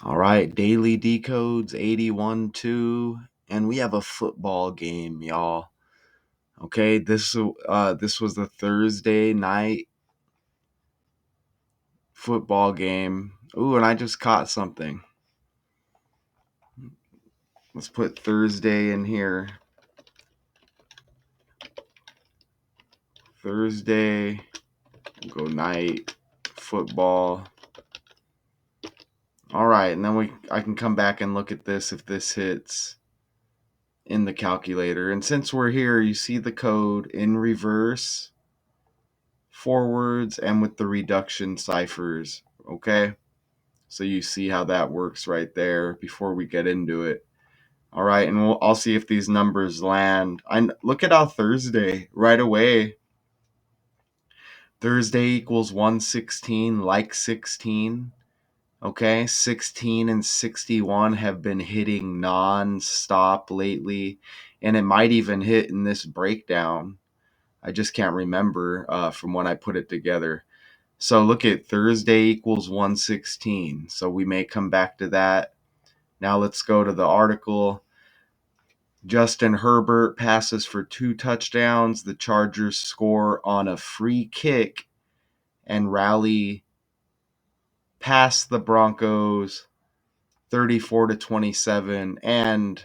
All right, daily decodes 81-2, and we have a football game, y'all. Okay, this was the Thursday night football game. Ooh, and I just caught something. Let's put Thursday in here. Thursday, we'll go night football. All right, and then I can come back and look at this if this hits in the calculator. And since we're here, you see the code in reverse, forwards, and with the reduction ciphers. Okay, so you see how that works right there before we get into it. All right, and I'll see if these numbers land. Look at how Thursday right away. Thursday equals 116, like 16. Okay, 16 and 61 have been hitting non-stop lately, and it might even hit in this breakdown. I just can't remember from when I put it together. So look at Thursday equals 116. So we may come back to that. Now let's go to the article. Justin Herbert passes for 2 touchdowns. The Chargers score on a free kick and rally past the Broncos 34-27. And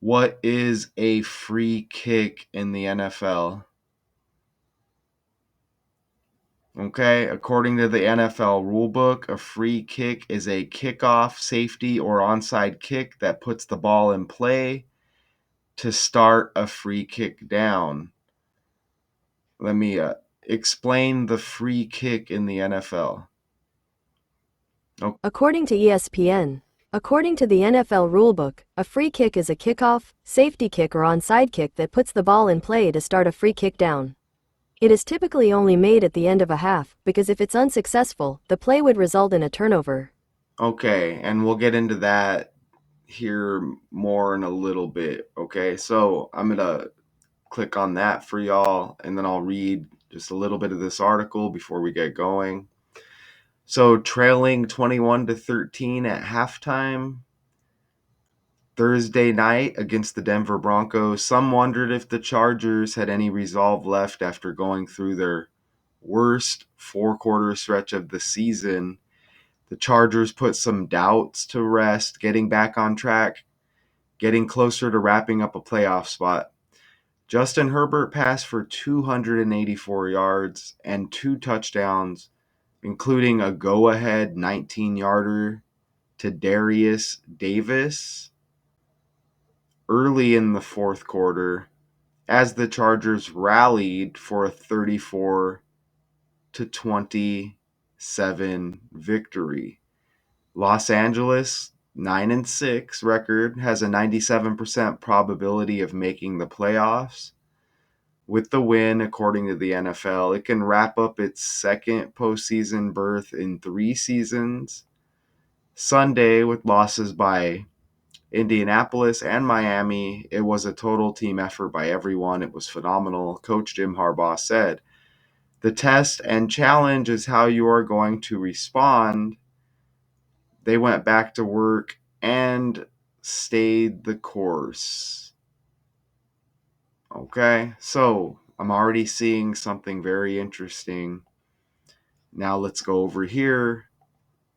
what is a free kick in the NFL? Okay, according to the NFL rulebook, a free kick is a kickoff, safety, or onside kick that puts the ball in play to start a free kick down. Let me explain the free kick in the NFL. Okay. According to ESPN, according to the NFL rulebook, a free kick is a kickoff, safety kick, or onside kick that puts the ball in play to start a free kick down. It is typically only made at the end of a half, because if it's unsuccessful, the play would result in a turnover. Okay, and we'll get into that here more in a little bit. Okay, so I'm going to click on that for y'all, and then I'll read just a little bit of this article before we get going. So, trailing 21-13 at halftime Thursday night against the Denver Broncos, some wondered if the Chargers had any resolve left after going through their worst 4-quarter stretch of the season. The Chargers put some doubts to rest, getting back on track, getting closer to wrapping up a playoff spot. Justin Herbert passed for 284 yards and 2 touchdowns, including a go-ahead 19-yarder to Darius Davis early in the fourth quarter as the Chargers rallied for a 34-27 victory. Los Angeles, 9-6 record, has a 97% probability of making the playoffs. With the win, according to the NFL, it can wrap up its second postseason berth in 3 seasons. Sunday, with losses by Indianapolis and Miami, it was a total team effort by everyone. It was phenomenal. Coach Jim Harbaugh said, "The test and challenge is how you are going to respond." They went back to work and stayed the course. Okay, so I'm already seeing something very interesting. Now let's go over here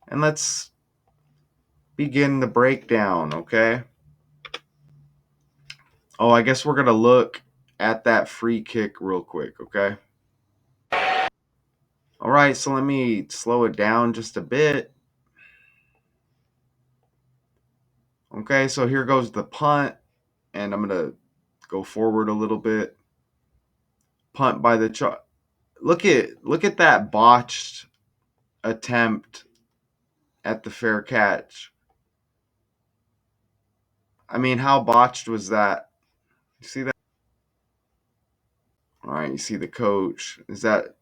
and let's begin the breakdown, okay? Oh, I guess we're going to look at that free kick real quick, okay? All right, so let me slow it down just a bit. Okay, so here goes the punt, and I'm going to go forward a little bit. Punt by the look at that botched attempt at the fair catch. I mean, how botched was that? You see that? All right, you see the coach. Is that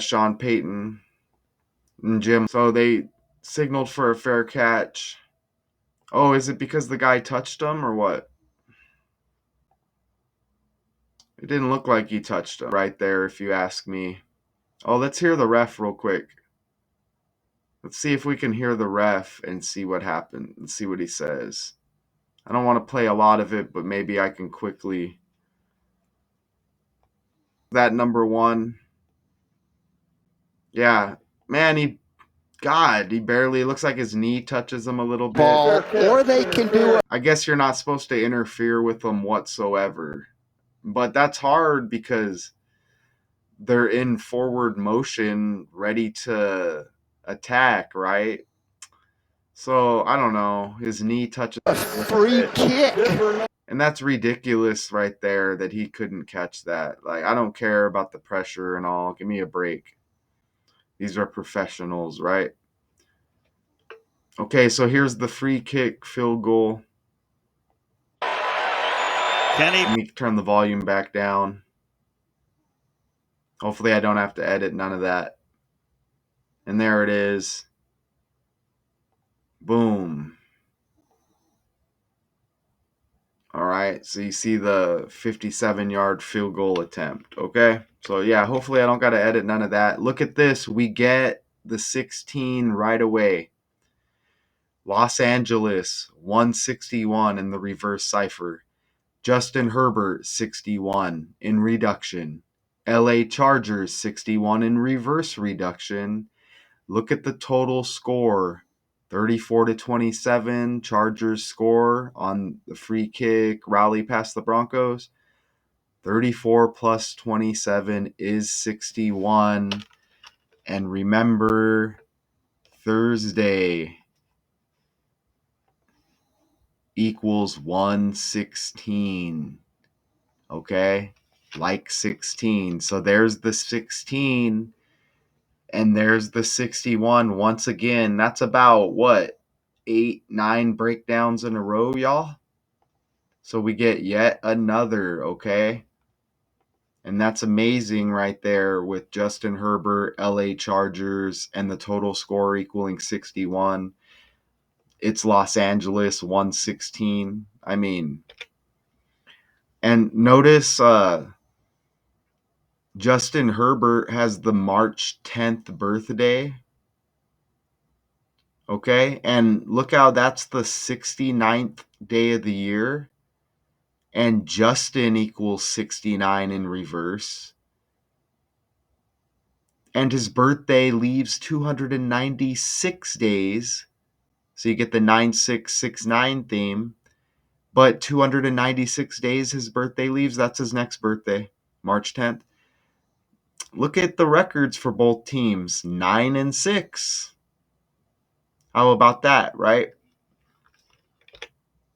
Sean Payton and Jim? So they signaled for a fair catch. Oh, is it because the guy touched him or what? It didn't look like he touched him right there, if you ask me. Oh, let's hear the ref real quick. Let's see if we can hear the ref and see what happened and see what he says. I don't want to play a lot of it, but maybe I can quickly. That number one. Yeah, man, he barely looks like his knee touches him a little bit. Or they can do I guess you're not supposed to interfere with them whatsoever. But that's hard because they're in forward motion, ready to attack, right? So I don't know. His knee touches a free kick. and that's ridiculous right there that he couldn't catch that. Like, I don't care about the pressure and all. Give me a break. These are professionals, right? Okay, so here's the free kick field goal. Let me turn the volume back down. Hopefully I don't have to edit none of that. And there it is. Boom. All right, so you see the 57-yard field goal attempt, okay? So yeah, hopefully I don't got to edit none of that. Look at this. We get the 16 right away. Los Angeles, 161 in the reverse cipher. Justin Herbert, 61 in reduction. LA Chargers, 61 in reverse reduction. Look at the total score. 34-27, Chargers score on the free kick rally past the Broncos. 34 plus 27 is 61. And remember, Thursday equals 116. Okay? Like 16. So there's the 16. And there's the 61 once again. That's about what? 8-9 breakdowns in a row, y'all. So we get yet another, okay? And that's amazing right there with Justin Herbert, LA Chargers, and the total score equaling 61. It's Los Angeles 116. I mean, and notice Justin Herbert has the March 10th birthday. Okay, and look how that's the 69th day of the year. And Justin equals 69 in reverse. And his birthday leaves 296 days. So you get the 9669 theme. But 296 days his birthday leaves. That's his next birthday, March 10th. Look at the records for both teams, 9-6. How about that, right?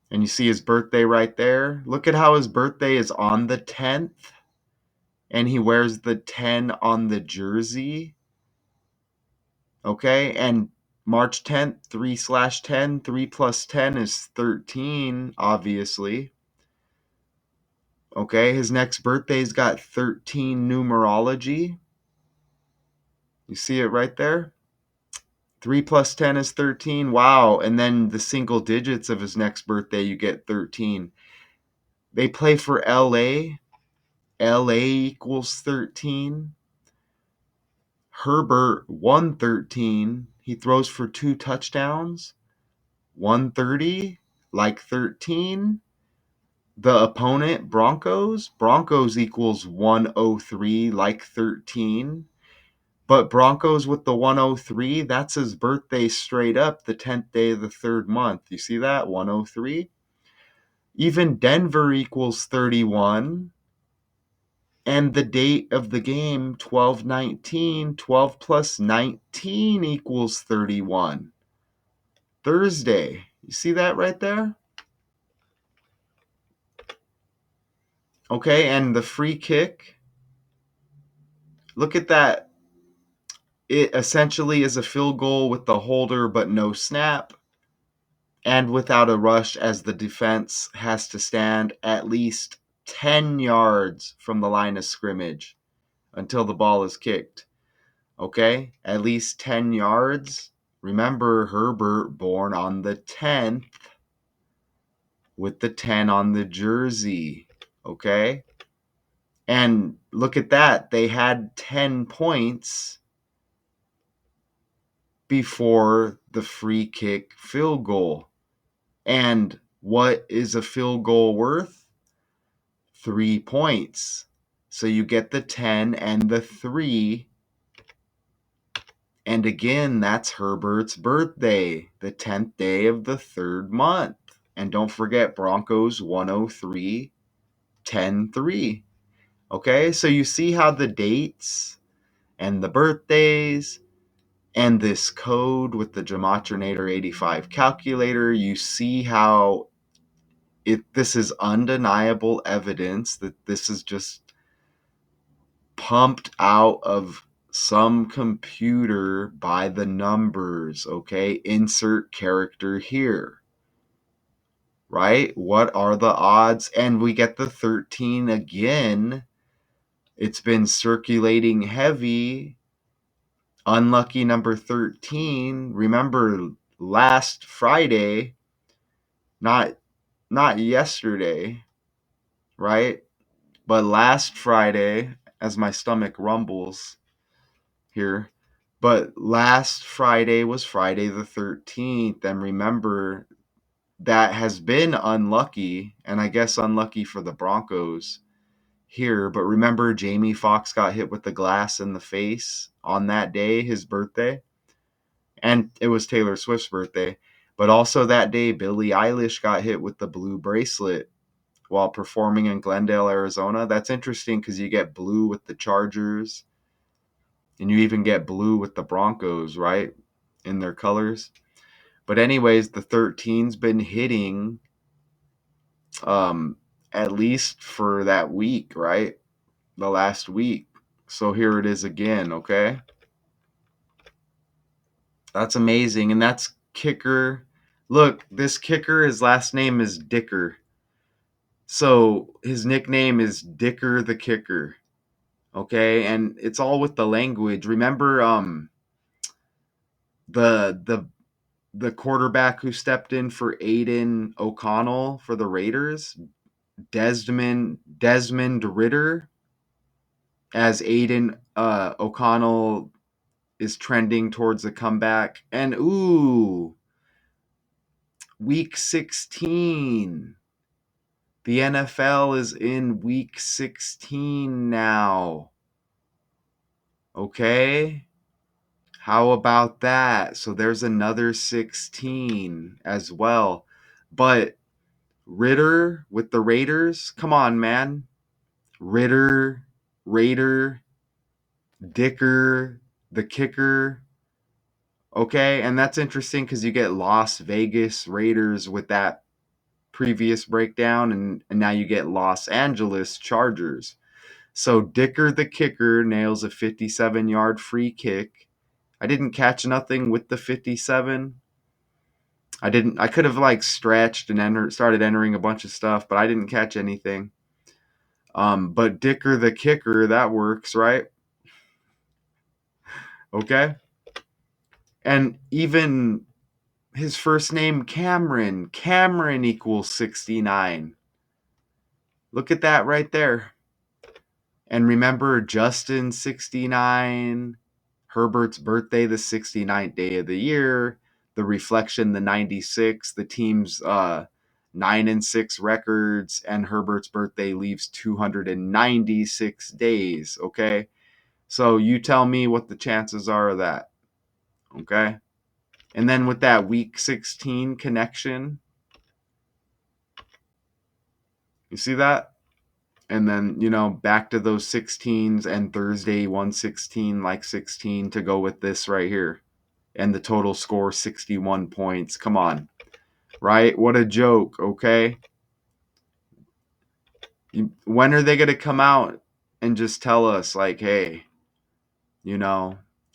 And you see his birthday right there. Look at how his birthday is on the 10th. And he wears the 10 on the jersey. Okay, and March 10th, 3/10, 3 plus 10 is 13, obviously. Okay, his next birthday's got 13 numerology. You see it right there? 3 plus 10 is 13. Wow, and then the single digits of his next birthday, you get 13. They play for LA. LA equals 13. Herbert, 113. He throws for 2 touchdowns. 130, like 13. The opponent, Broncos equals 103, like 13. But Broncos with the 103, that's his birthday straight up, the 10th day of the third month. You see that? 103. Even Denver equals 31. And the date of the game, 12/19, 12 plus 19 equals 31. Thursday. You see that right there? Okay, and the free kick. Look at that. It essentially is a field goal with the holder but no snap and without a rush, as the defense has to stand at least 10 yards from the line of scrimmage until the ball is kicked. Okay, at least 10 yards. Remember, Herbert born on the 10th with the 10 on the jersey. Okay, and look at that. They had 10 points before the free kick field goal. And what is a field goal worth? 3 points. So you get the 10 and the 3. And again, that's Herbert's birthday, the 10th day of the 3rd month. And don't forget Broncos 103, 10-3. Okay, so you see how the dates and the birthdays and this code with the Gematrinator 85 calculator, you see how this is undeniable evidence that this is just pumped out of some computer by the numbers, okay? Insert character here, right? What are the odds? And we get the 13 again. It's been circulating heavy. Unlucky number 13. Remember last Friday, not yesterday, right? But last Friday, as my stomach rumbles here, but last Friday was Friday the 13th. And remember, that has been unlucky, and I guess unlucky for the Broncos here. But remember, Jamie Foxx got hit with the glass in the face on that day, his birthday. And it was Taylor Swift's birthday. But also that day, Billie Eilish got hit with the blue bracelet while performing in Glendale, Arizona. That's interesting because you get blue with the Chargers, and you even get blue with the Broncos, right, in their colors. But anyways, the 13's been hitting at least for that week, right? The last week. So here it is again, okay? That's amazing. And that's kicker. Look, this kicker, his last name is Dicker. So his nickname is Dicker the Kicker. Okay? And it's all with the language. Remember the the quarterback who stepped in for Aiden O'Connell for the Raiders, Desmond Ritter, as Aiden O'Connell is trending towards a comeback. And week 16. The NFL is in week 16 now. Okay? How about that? So there's another 16 as well. But Ritter with the Raiders, come on, man. Raider, Dicker, the kicker. Okay, and that's interesting because you get Las Vegas Raiders with that previous breakdown, and now you get Los Angeles Chargers. So Dicker the kicker nails a 57-yard free kick. I didn't catch nothing with the 57. I could have like stretched and started entering a bunch of stuff, but I didn't catch anything. But Dicker the kicker, that works, right? Okay. And even his first name, Cameron. Cameron equals 69. Look at that right there. And remember, Justin, 69. Herbert's birthday, the 69th day of the year. The reflection, the 96. The team's 9-6 records. And Herbert's birthday leaves 296 days. Okay. So you tell me what the chances are of that. Okay. And then with that week 16 connection, you see that? And then, back to those 16s and Thursday 116 like 16 to go with this right here. And the total score 61 points. Come on. Right? What a joke, okay? When are they going to come out and just tell us like, hey,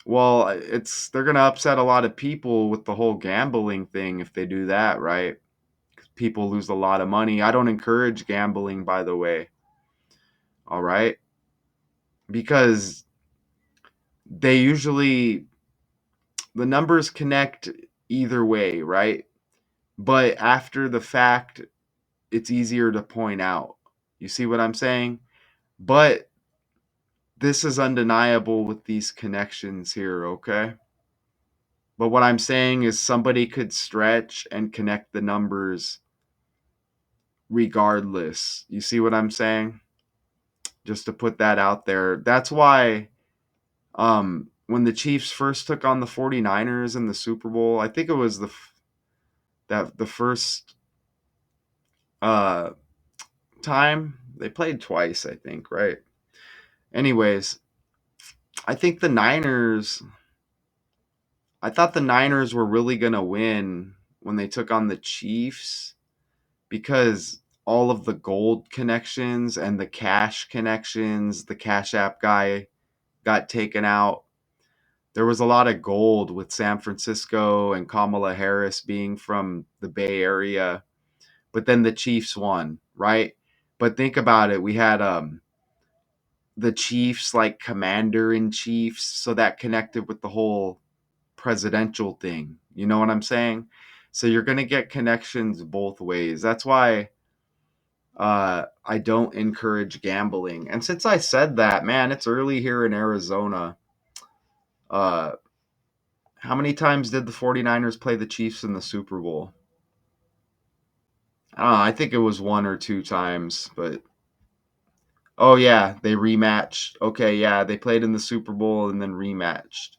well, they're going to upset a lot of people with the whole gambling thing if they do that, right? People lose a lot of money. I don't encourage gambling, by the way. All right? Because the numbers connect either way, right? But after the fact, it's easier to point out. You see what I'm saying? But this is undeniable with these connections here, okay? But what I'm saying is somebody could stretch and connect the numbers regardless. You see what I'm saying? Just to put that out there. That's why when the Chiefs first took on the 49ers in the Super Bowl, I think it was the first uh time they played twice, I think, right? Anyways, I think I thought the Niners were really going to win when they took on the Chiefs because all of the gold connections and the cash connections, the Cash App guy got taken out. There was a lot of gold with San Francisco and Kamala Harris being from the Bay Area, but then the Chiefs won, right? But think about it. We had the Chiefs like commander in chiefs, so that connected with the whole presidential thing. You know what I'm saying? So you're going to get connections both ways. That's why I don't encourage gambling. And since I said that, man, it's early here in Arizona. Uh, how many times did the 49ers play the Chiefs in the Super Bowl? I don't know. I think it was one or two times, but oh yeah, they rematched. Okay, yeah, they played in the Super Bowl and then rematched.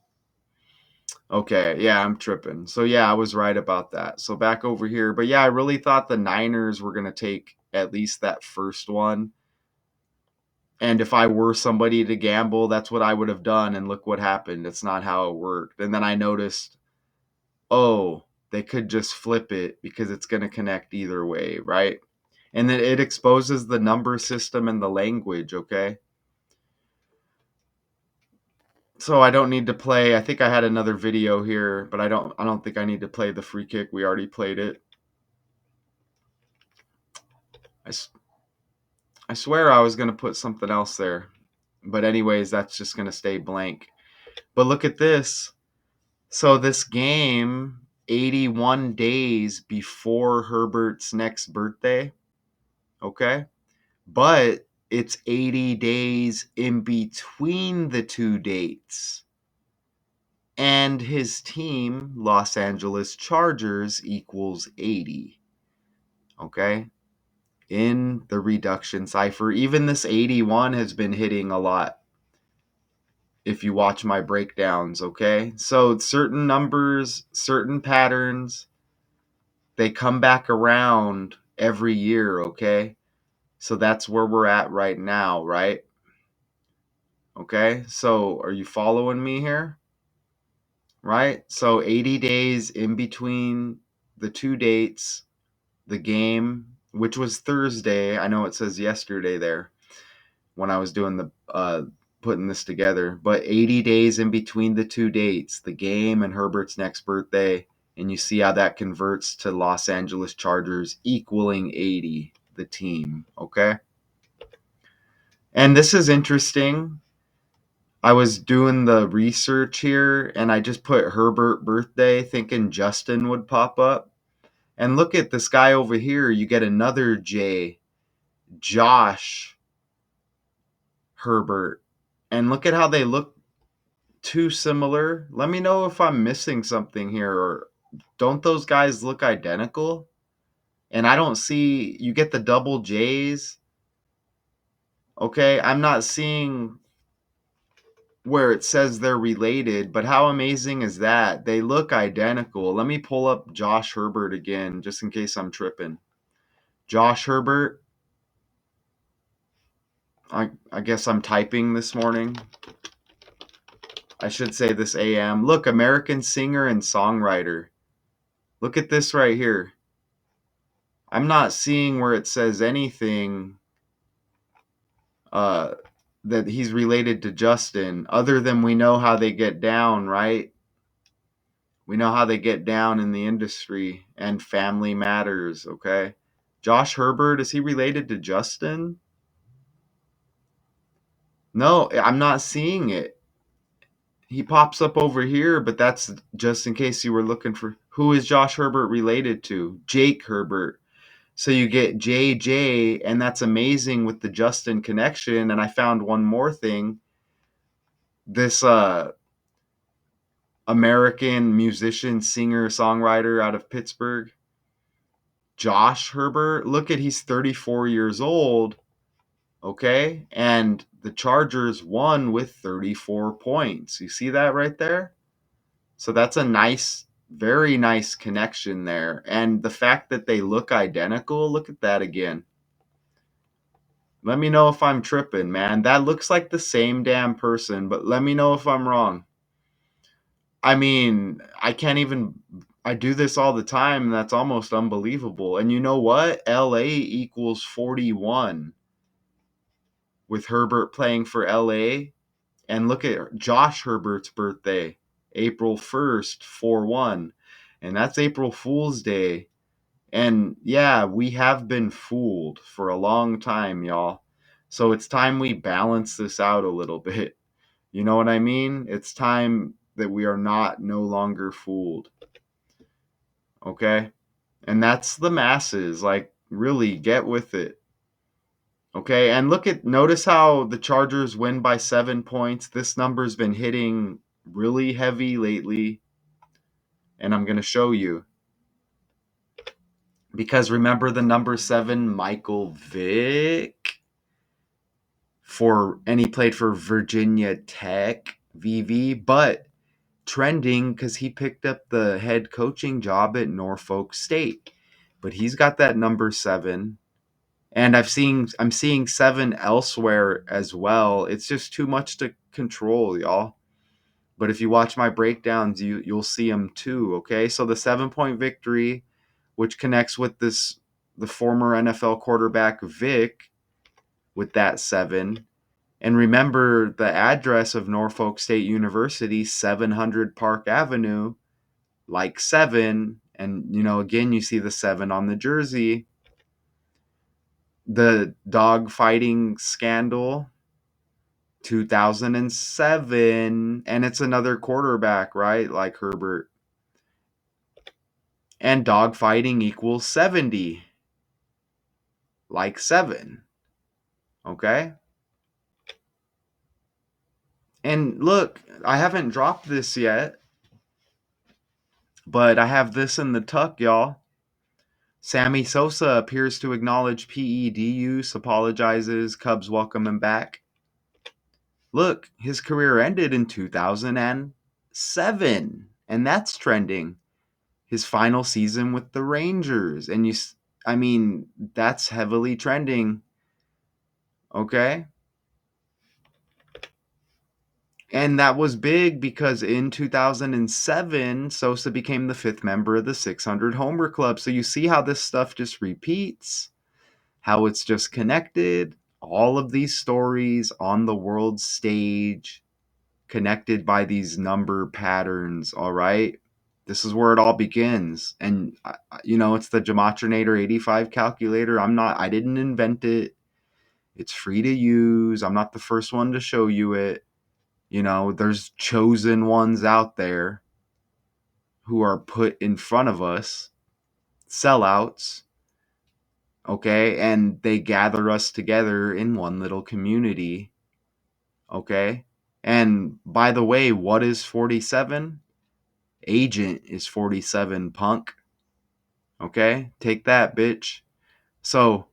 Okay, yeah, I'm tripping. So yeah, I was right about that. So back over here, but yeah, I really thought the Niners were going to take at least that first one. And if I were somebody to gamble, that's what I would have done. And look what happened. It's not how it worked. And then I noticed, oh, they could just flip it because it's going to connect either way, right? And then it exposes the number system and the language, okay? So I don't need to play. I think I had another video here, but I don't think I need to play the free kick. We already played it. I, I swear I was going to put something else there. But anyways, that's just going to stay blank. But look at this. So this game, 81 days before Herbert's next birthday, okay? But it's 80 days in between the two dates. And his team, Los Angeles Chargers, equals 80, okay? In the reduction cipher, even this 81 has been hitting a lot if you watch my breakdowns, okay? So certain numbers, certain patterns, they come back around every year, okay? So that's where we're at right now, right? Okay? So are you following me here? Right? So 80 days in between the two dates, the game, which was Thursday. I know it says yesterday there when I was doing the putting this together, but 80 days in between the two dates, the game and Herbert's next birthday, and you see how that converts to Los Angeles Chargers equaling 80, the team, okay? And this is interesting. I was doing the research here and I just put Herbert birthday thinking Justin would pop up. And look at this guy over here, you get another J, Josh Herbert. And look at how they look too similar. Let me know if I'm missing something here, or don't those guys look identical? And I don't see, you get the double J's. Okay, I'm not seeing where it says they're related, but how amazing is that? They look identical. Let me pull up Josh Herbert again just in case I'm tripping. Josh Herbert. I guess I'm typing this morning. I should say this AM. Look, American singer and songwriter. Look at this right here. I'm not seeing where it says anything uh, that he's related to Justin, other than we know how they get down, right? We know how they get down in the industry and family matters, okay? Josh Herbert, is he related to Justin? No, I'm not seeing it. He pops up over here, but that's just in case you were looking for who is Josh Herbert related to? Jake Herbert. So you get JJ, and that's amazing with the Justin connection. And I found one more thing. This American musician, singer, songwriter out of Pittsburgh. Josh Herbert, look at, he's 34 years old, okay? And the Chargers won with 34 points. You see that right there? So that's a nice, very nice connection there. And the fact that they look identical, look at that again. Let me know if I'm tripping, man. That looks like the same damn person, but let me know if I'm wrong. I mean, I do this all the time. That's almost unbelievable. And you know what? LA equals 41 with Herbert playing for LA. And look at Josh Herbert's birthday, April 1st, 4-1. And that's April Fool's Day. And yeah, we have been fooled for a long time, y'all. So it's time we balance this out a little bit. You know what I mean? It's time that we are not no longer fooled. Okay? And that's the masses. Like, really get with it. Okay? And notice how the Chargers win by 7 points. This number's been hitting really heavy lately. And I'm going to show you. Because remember the number 7, Michael Vick? And he played for Virginia Tech, VV, but trending because he picked up the head coaching job at Norfolk State. But he's got that number 7. And I'm seeing 7 elsewhere as well. It's just too much to control, y'all. But if you watch my breakdowns, you'll see them too, okay? So the 7-point victory, which connects with the former NFL quarterback Vic with that 7. And remember the address of Norfolk State University, 700 Park Avenue, like 7. And, again, you see the 7 on the jersey. The dog fighting scandal, 2007. And it's another quarterback, right? Like Herbert. And dog fighting equals 70, like 7. Okay? And look, I haven't dropped this yet, but I have this in the tuck, y'all. Sammy Sosa appears to acknowledge PED use, apologizes, Cubs welcome him back. Look, his career ended in 2007, and that's trending. His final season with the Rangers, and that's heavily trending. Okay? And that was big because in 2007, Sosa became the 5th member of the 600 Homer Club. So you see how this stuff just repeats, how it's just connected. All of these stories on the world stage, connected by these number patterns, all right? This is where it all begins. And, it's the Gematrinator 85 calculator. I didn't invent it. It's free to use. I'm not the first one to show you it. There's chosen ones out there who are put in front of us, sellouts, okay? And they gather us together in one little community, okay? And by the way, what is 47? Agent is 47, punk. Okay? Take that, bitch. So,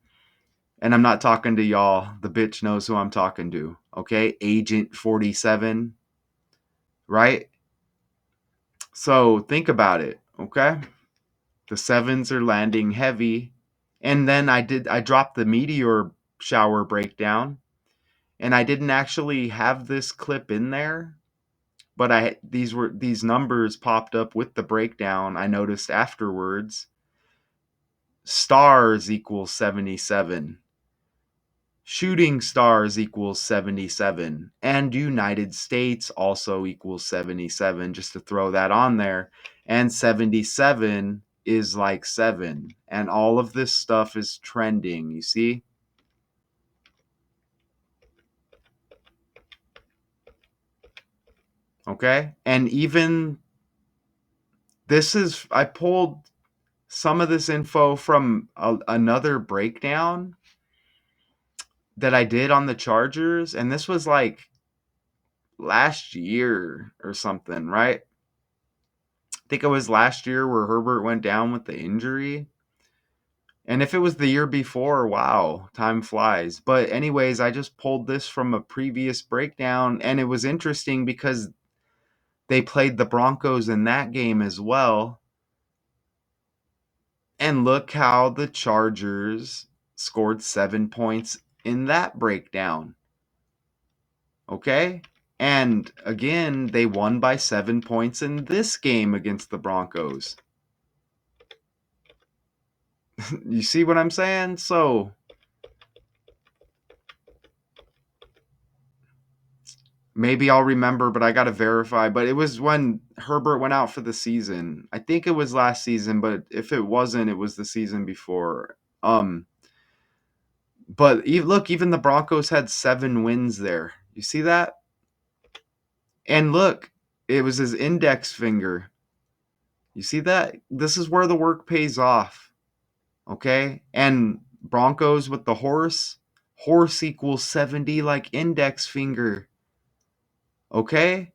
and I'm not talking to y'all. The bitch knows who I'm talking to, okay? Agent 47, right? So think about it, okay? The 7s are landing heavy. And then I dropped the meteor shower breakdown. And I didn't actually have this clip in there, but these numbers popped up with the breakdown. I noticed afterwards. Stars equals 77. Shooting stars equals 77. And United States also equals 77, just to throw that on there. And 77 is like 7. And all of this stuff is trending, you see? Okay? And even I pulled some of this info from another breakdown that I did on the Chargers. And this was like last year or something, right? think it was last year where Herbert went down with the injury. And if it was the year before, wow, time flies. But, anyways, I just pulled this from a previous breakdown, and it was interesting because they played the Broncos in that game as well. And look how the Chargers scored 7 points in that breakdown. Okay? And again, they won by 7 points in this game against the Broncos. You see what I'm saying? So, maybe I'll remember, but I got to verify. But it was when Herbert went out for the season. I think it was last season, but if it wasn't, it was the season before. But look, even the Broncos had 7 wins there. You see that? And look, it was his index finger. You see that? This is where the work pays off. Okay? And Broncos with the horse. Horse equals 70 like index finger. Okay?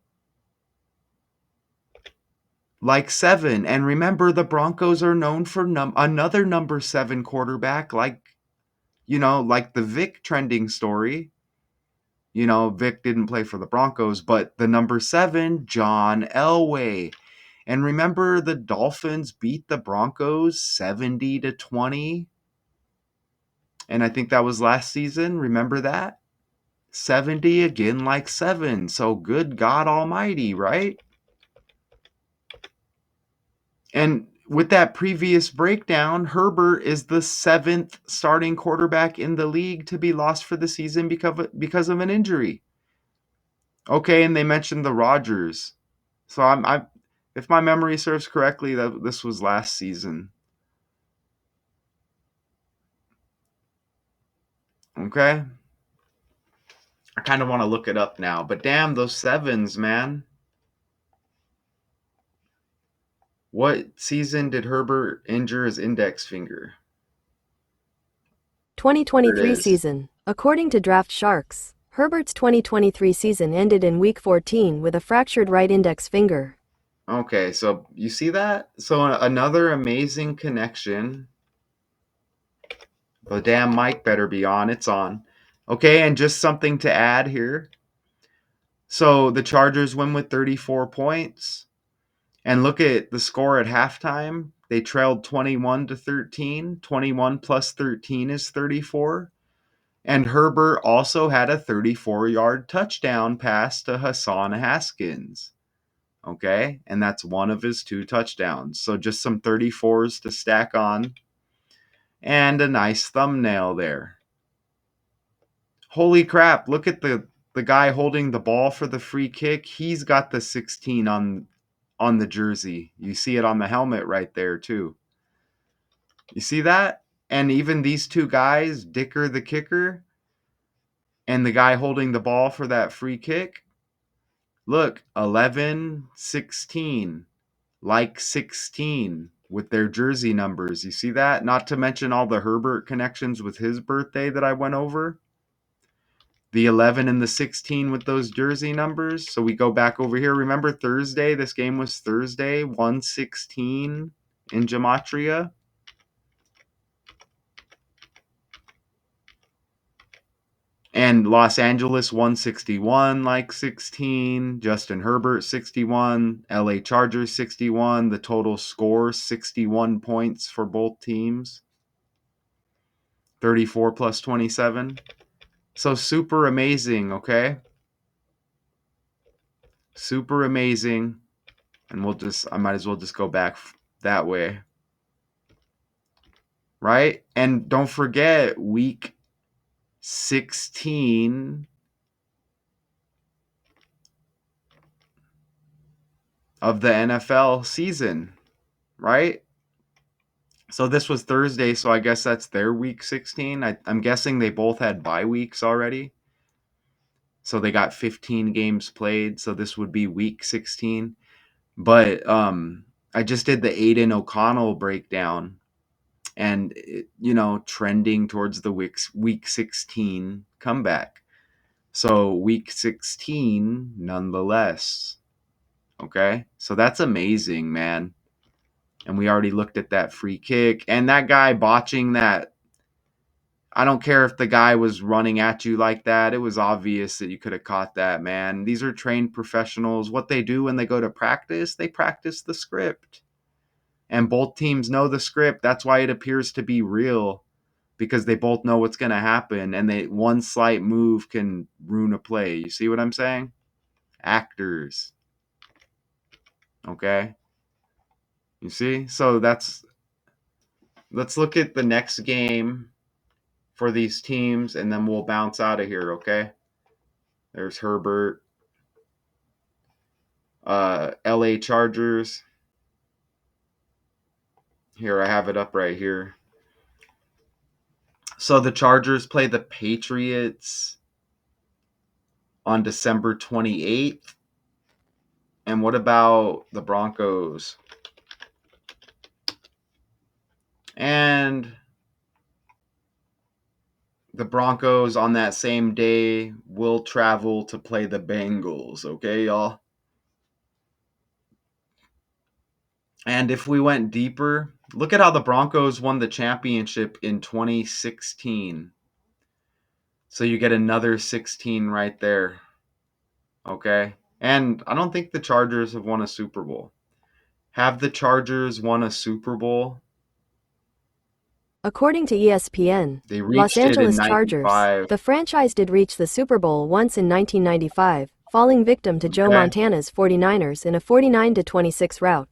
Like 7. And remember, the Broncos are known for another number 7 quarterback, like, like the Vic trending story. Vic didn't play for the Broncos, but the number 7, John Elway. And remember, the Dolphins beat the Broncos 70-20. And I think that was last season. Remember that? 70 again, like 7. So good God Almighty, right? And with that previous breakdown, Herbert is the 7th starting quarterback in the league to be lost for the season because of an injury. Okay, and they mentioned the Rodgers. So if my memory serves correctly, that this was last season. Okay? I kind of want to look it up now, but damn those 7s, man. What season did Herbert injure his index finger? There it 2023 is. season. According to Draft Sharks, Herbert's 2023 season ended in Week 14 with a fractured right index finger. Okay, so you see that? So another amazing connection. The damn mic better be on. It's on. Okay, and just something to add here. So the Chargers win with 34 points. And look at the score at halftime. They trailed 21-13. 21 plus 13 is 34. And Herbert also had a 34-yard touchdown pass to Hassan Haskins. Okay? And that's one of his 2 touchdowns. So just some 34s to stack on. And a nice thumbnail there. Holy crap, look at the guy holding the ball for the free kick. He's got the 16 on the jersey. You see it on the helmet right there too. You see that? And even these 2 guys, Dicker the kicker and the guy holding the ball for that free kick, look, 11, 16, like 16 with their jersey numbers. You see that? Not to mention all the Herbert connections with his birthday that I went over. The 11 and the 16 with those jersey numbers. So we go back over here. Remember Thursday? This game was Thursday, 116 in Gematria. And Los Angeles 161, like 16. Justin Herbert 61. LA Chargers 61. The total score 61 points for both teams. 34 plus 27. So super amazing, okay? Super amazing. And I might as well just go back that way. Right? And don't forget, week 16 of the NFL season, right? So this was Thursday, so I guess that's their week 16. I'm guessing they both had bye weeks already. So they got 15 games played, so this would be week 16. But I just did the Aiden O'Connell breakdown, and trending towards the week 16 comeback. So week 16, nonetheless. Okay, so that's amazing, man. And we already looked at that free kick. And that guy botching that, I don't care if the guy was running at you like that. It was obvious that you could have caught that, man. These are trained professionals. What they do when they go to practice, they practice the script. And both teams know the script. That's why it appears to be real, because they both know what's going to happen. And one slight move can ruin a play. You see what I'm saying? Actors. Okay? You see? So let's look at the next game for these teams, and then we'll bounce out of here, okay? There's Herbert. LA Chargers. Here, I have it up right here. So the Chargers play the Patriots on December 28th. And what about the Broncos? And the Broncos on that same day will travel to play the Bengals, okay, y'all? And if we went deeper, look at how the Broncos won the championship in 2016. So you get another 16 right there, okay? And I don't think the Chargers have won a Super Bowl. Have the Chargers won a Super Bowl? According to ESPN, They Los reached it in Angeles Chargers, 95. the franchise did reach the Super Bowl once in 1995, falling victim to Joe Okay. Montana's 49ers in a 49-26 rout.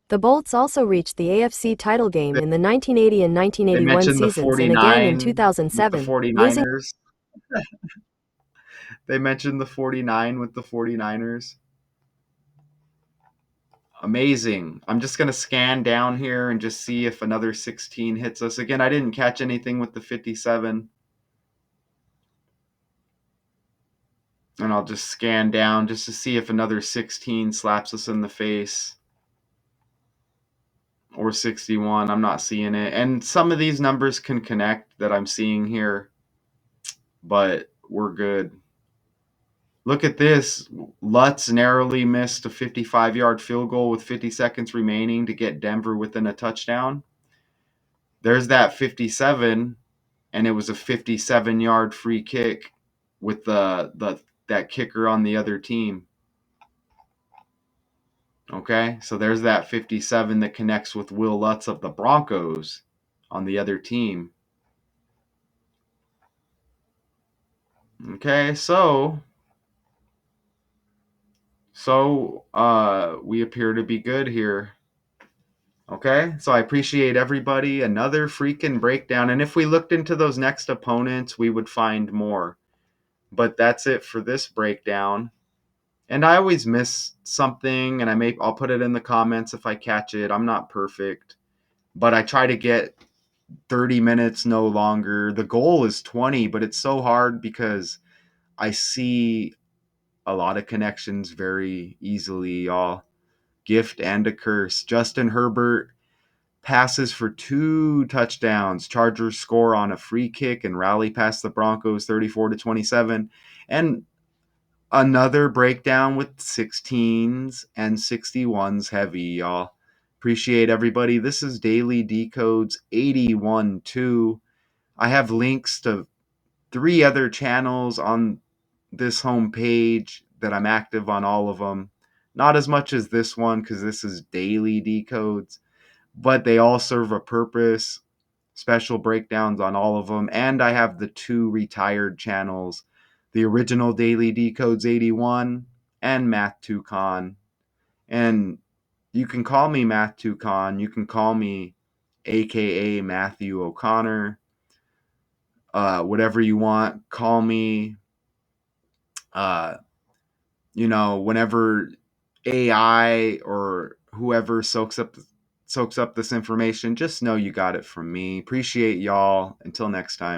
The Bolts also reached the AFC title game in the 1980 and They 1981 mentioned the seasons and again in 49 with the 2007, losing 49ers. They mentioned the 49 with the 49ers. Amazing. I'm just going to scan down here and just see if another 16 hits us. Again, I didn't catch anything with the 57. And I'll just scan down just to see if another 16 slaps us in the face. Or 61. I'm not seeing it. And some of these numbers can connect that I'm seeing here. But we're good. Look at this. Lutz narrowly missed a 55-yard field goal with 50 seconds remaining to get Denver within a touchdown. There's that 57, and it was a 57-yard free kick with that kicker on the other team. Okay, so there's that 57 that connects with Will Lutz of the Broncos on the other team. Okay, so we appear to be good here. Okay, so I appreciate everybody. Another freaking breakdown. And if we looked into those next opponents, we would find more. But that's it for this breakdown. And I always miss something, and I'll put it in the comments if I catch it. I'm not perfect, but I try to get 30 minutes, no longer. The goal is 20, but it's so hard because I see a lot of connections very easily, y'all. Gift and a curse. Justin Herbert passes for 2 touchdowns. Chargers score on a free kick and rally past the Broncos 34-27. And another breakdown with 16s and 61s heavy, y'all. Appreciate everybody. This is Daily Decodes 81-2. I have links to 3 other channels on this homepage that I'm active on all of them. Not as much as this one because this is Daily Decodes, but they all serve a purpose. Special breakdowns on all of them. And I have the 2 retired channels, the original Daily Decodes 81 and Math 2Con. And you can call me Math 2Con. You can call me AKA Matthew O'Connor. Whatever you want, call me. Whenever AI or whoever soaks up this information, just know you got it from me. Appreciate y'all. Until next time.